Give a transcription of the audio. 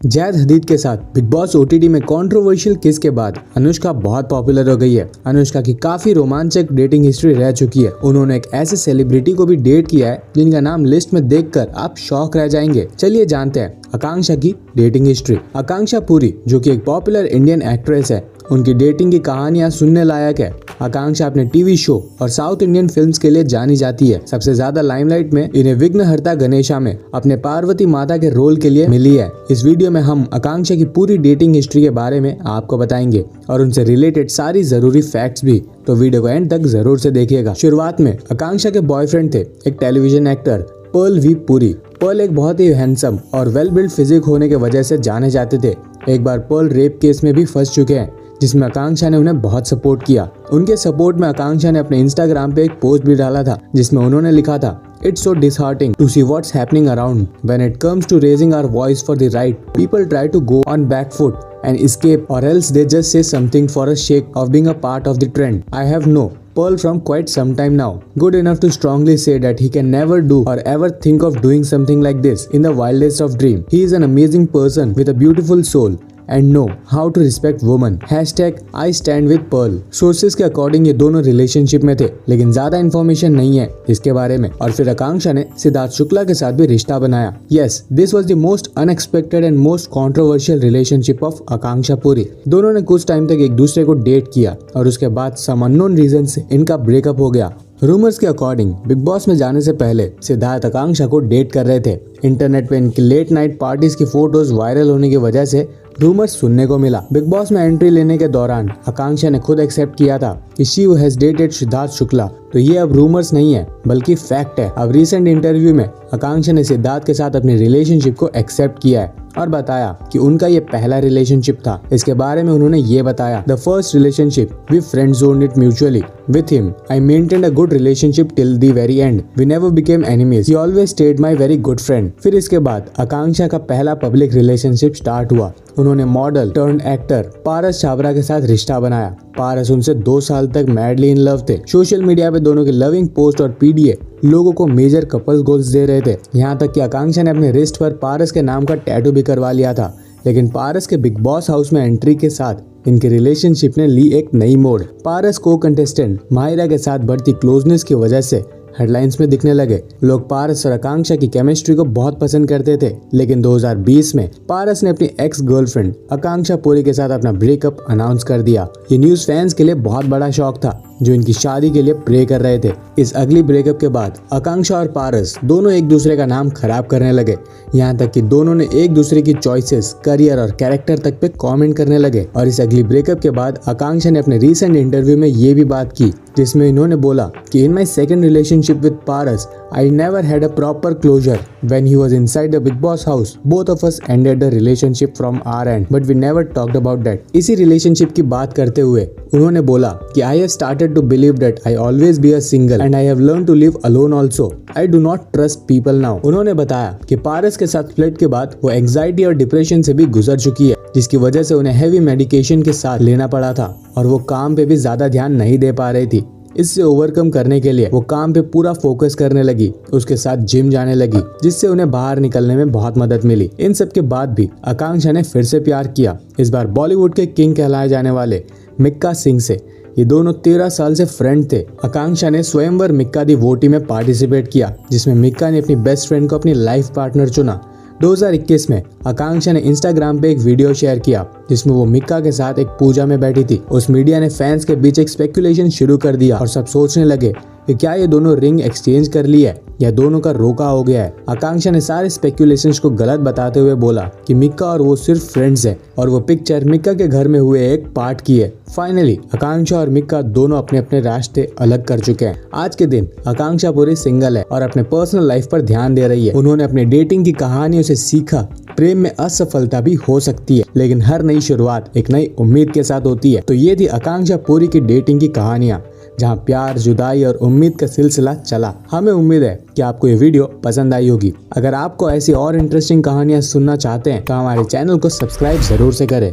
जैद हदीद के साथ big boss OTT में कंट्रोवर्शियल किस के बाद अनुष्का बहुत पॉपुलर हो गई है। अनुष्का की काफी रोमांचक डेटिंग हिस्ट्री रह चुकी है। उन्होंने एक ऐसे सेलिब्रिटी को भी डेट किया है जिनका नाम लिस्ट में देखकर आप शॉक रह जाएंगे। चलिए जानते हैं आकांक्षा की डेटिंग हिस्ट्री। आकांक्षा पुरी, जो कि एक पॉपुलर इंडियन एक्ट्रेस है, उनकी डेटिंग की कहानियां सुनने लायक है। आकांक्षा अपने टीवी शो और साउथ इंडियन फिल्म्स के लिए जानी जाती है। सबसे ज्यादा लाइमलाइट में इन्हें विघ्नहर्ता गणेशा में अपने पार्वती माता के रोल के लिए मिली है। इस वीडियो में हम आकांक्षा की पूरी डेटिंग हिस्ट्री के बारे में आपको बताएंगे और उनसे रिलेटेड सारी जरूरी फैक्ट्स भी, तो वीडियो को एंड तक जरूर से देखिएगा। शुरुआत में आकांक्षा के बॉयफ्रेंड थे एक टेलीविजन एक्टर पर्ल वी पुरी। पर्ल एक बहुत ही हैंडसम और वेल बिल्ड फिजिक होने के वजह से जाने जाते थे। एक बार पर्ल रेप केस में भी फंस चुके हैं, जिसमें आकांक्षा ने उन्हें बहुत सपोर्ट किया। उनके सपोर्ट में आकांक्षा ने अपने इंस्टाग्राम पे एक पोस्ट भी डाला था, जिसमें उन्होंने लिखा था, It's so disheartening to see what's happening around. When it comes to raising our voice for the right, people try to go on back foot and escape, or else they just say something for a shake of being a part of the trend. I have no Pearl from quite some time now, good enough to strongly say that he can never do or ever think of doing something like this in the wildest of dreams. He is an amazing person with a beautiful soul and know how to respect women. #I stand with Pearl. Sources के according ये दोनों relationship में थे, लेकिन ज्यादा information नहीं है इसके बारे में। और फिर आकांक्षा ने सिद्धार्थ शुक्ला के साथ भी रिश्ता बनाया। Yes, this was the most unexpected and most controversial relationship of Akanksha Puri. दोनों ने कुछ टाइम तक एक दूसरे को डेट किया और उसके बाद सम अननोन रीजन से इनका ब्रेकअप हो गया। रूमर्स के अकॉर्डिंग बिग बॉस में जाने से पहले सिद्धार्थ आकांक्षा को डेट कर रहे थे। इंटरनेट पे इनकी लेट नाइट पार्टीज की फोटोज वायरल होने की वजह से रूमर्स सुनने को मिला। बिग बॉस में एंट्री लेने के दौरान आकांक्षा ने खुद एक्सेप्ट किया था कि she has dated Siddharth Shukla. तो ये अब रूमर्स नहीं है बल्कि फैक्ट है। अब रिसेंट इंटरव्यू में आकांक्षा ने सिद्धार्थ के साथ अपनी रिलेशनशिप को एक्सेप्ट किया है और बताया कि उनका ये पहला रिलेशनशिप था। इसके बारे में उन्होंने ये बताया, the first relationship we friend zoned it mutually with him. I maintained a good relationship till the very end. We never became enemies. He always stayed my very good friend. फिर इसके बाद आकांक्षा का पहला पब्लिक रिलेशनशिप स्टार्ट हुआ। उन्होंने model turn actor पारस छाबरा के साथ रिश्ता बनाया। पारस उनसे 2 साल तक मैडली इन लव थे। सोशल मीडिया पे दोनों के लविंग पोस्ट और पीडीए लोगों को मेजर कपल गोल्स दे रहे थे। यहाँ तक कि आकांक्षा ने अपने रिस्ट पर पारस के नाम का टैटू भी करवा लिया था। लेकिन पारस के बिग बॉस हाउस में एंट्री के साथ इनकी रिलेशनशिप ने ली एक नई मोड़। पारस को कंटेस्टेंट माहिरा के साथ बढ़ती क्लोजनेस की वजह से हेडलाइंस में दिखने लगे। लोग पारस और आकांक्षा की केमिस्ट्री को बहुत पसंद करते थे। लेकिन 2020 में पारस ने अपनी एक्स गर्लफ्रेंड आकांक्षा पुरी के साथ अपना ब्रेकअप अनाउंस कर दिया। ये न्यूज फैंस के लिए बहुत बड़ा शॉक था, जो इनकी शादी के लिए प्रे कर रहे थे। इस अगली ब्रेकअप के बाद आकांक्षा और पारस दोनों एक दूसरे का नाम खराब करने लगे। यहाँ तक कि दोनों ने एक दूसरे की चॉइसेस, करियर और कैरेक्टर तक पे कमेंट करने लगे। और इस अगली ब्रेकअप के बाद आकांक्षा ने अपने रीसेंट इंटरव्यू में ये भी बात की, जिसमें इन्होंने बोला कि in my second relationship with Paras I never had a proper closure. When he was inside the Big Boss house, both of us ended the relationship from our end, but we never talked about that. इसी relationship की बात करते हुए उन्होंने बोला कि I have started to believe that I always be a single and I have learned to live alone also. I do not trust people now. उन्होंने बताया कि पारस के साथ स्प्लिट के बाद वो एंजाइटी और डिप्रेशन से भी गुजर चुकी है, जिसकी वजह से उन्हें हैवी मेडिकेशन के साथ लेना पड़ा था और वो काम पे भी ज्यादा ध्यान नहीं दे पा रही थी। इससे ओवरकम करने के लिए वो काम पे पूरा फोकस करने लगी। उसके साथ जिम जाने लगी, जिससे उन्हें बाहर निकलने में बहुत मदद मिली। इन सब के बाद भी आकांक्षा ने फिर से प्यार किया, इस बार बॉलीवुड के किंग कहलाए जाने वाले मिक्का सिंह से। ये दोनों 13 साल से फ्रेंड थे। आकांक्षा ने स्वयंवर मिक्का दी वोटी में पार्टिसिपेट किया, जिसमें मिक्का ने अपनी बेस्ट फ्रेंड को अपनी लाइफ पार्टनर चुना। 2021 में आकांक्षा ने इंस्टाग्राम पे एक वीडियो शेयर किया, जिसमें वो मिक्का के साथ एक पूजा में बैठी थी। उस मीडिया ने फैंस के बीच एक स्पेकुलेशन शुरू कर दिया और सब सोचने लगे कि क्या ये दोनों रिंग एक्सचेंज कर ली है या दोनों का रोका हो गया है। आकांक्षा ने सारे स्पेकुलेशंस को गलत बताते हुए बोला कि मिक्का और वो सिर्फ फ्रेंड्स हैं और वो पिक्चर मिक्का के घर में हुए एक पार्ट की है। फाइनली आकांक्षा और मिक्का दोनों अपने अपने रास्ते अलग कर चुके हैं। आज के दिन आकांक्षा पूरी सिंगल है और अपने पर्सनल लाइफ पर ध्यान दे रही है। उन्होंने अपने डेटिंग की कहानियों से सीखा प्रेम में असफलता भी हो सकती है, लेकिन हर नई शुरुआत एक नई उम्मीद के साथ होती है। तो ये थी आकांक्षा पुरी की डेटिंग की कहानियां, जहां प्यार, जुदाई और उम्मीद का सिलसिला चला। हमें उम्मीद है कि आपको ये वीडियो पसंद आई होगी। अगर आपको ऐसी और इंटरेस्टिंग कहानियां सुनना चाहते हैं तो हमारे चैनल को सब्सक्राइब जरूर से करें।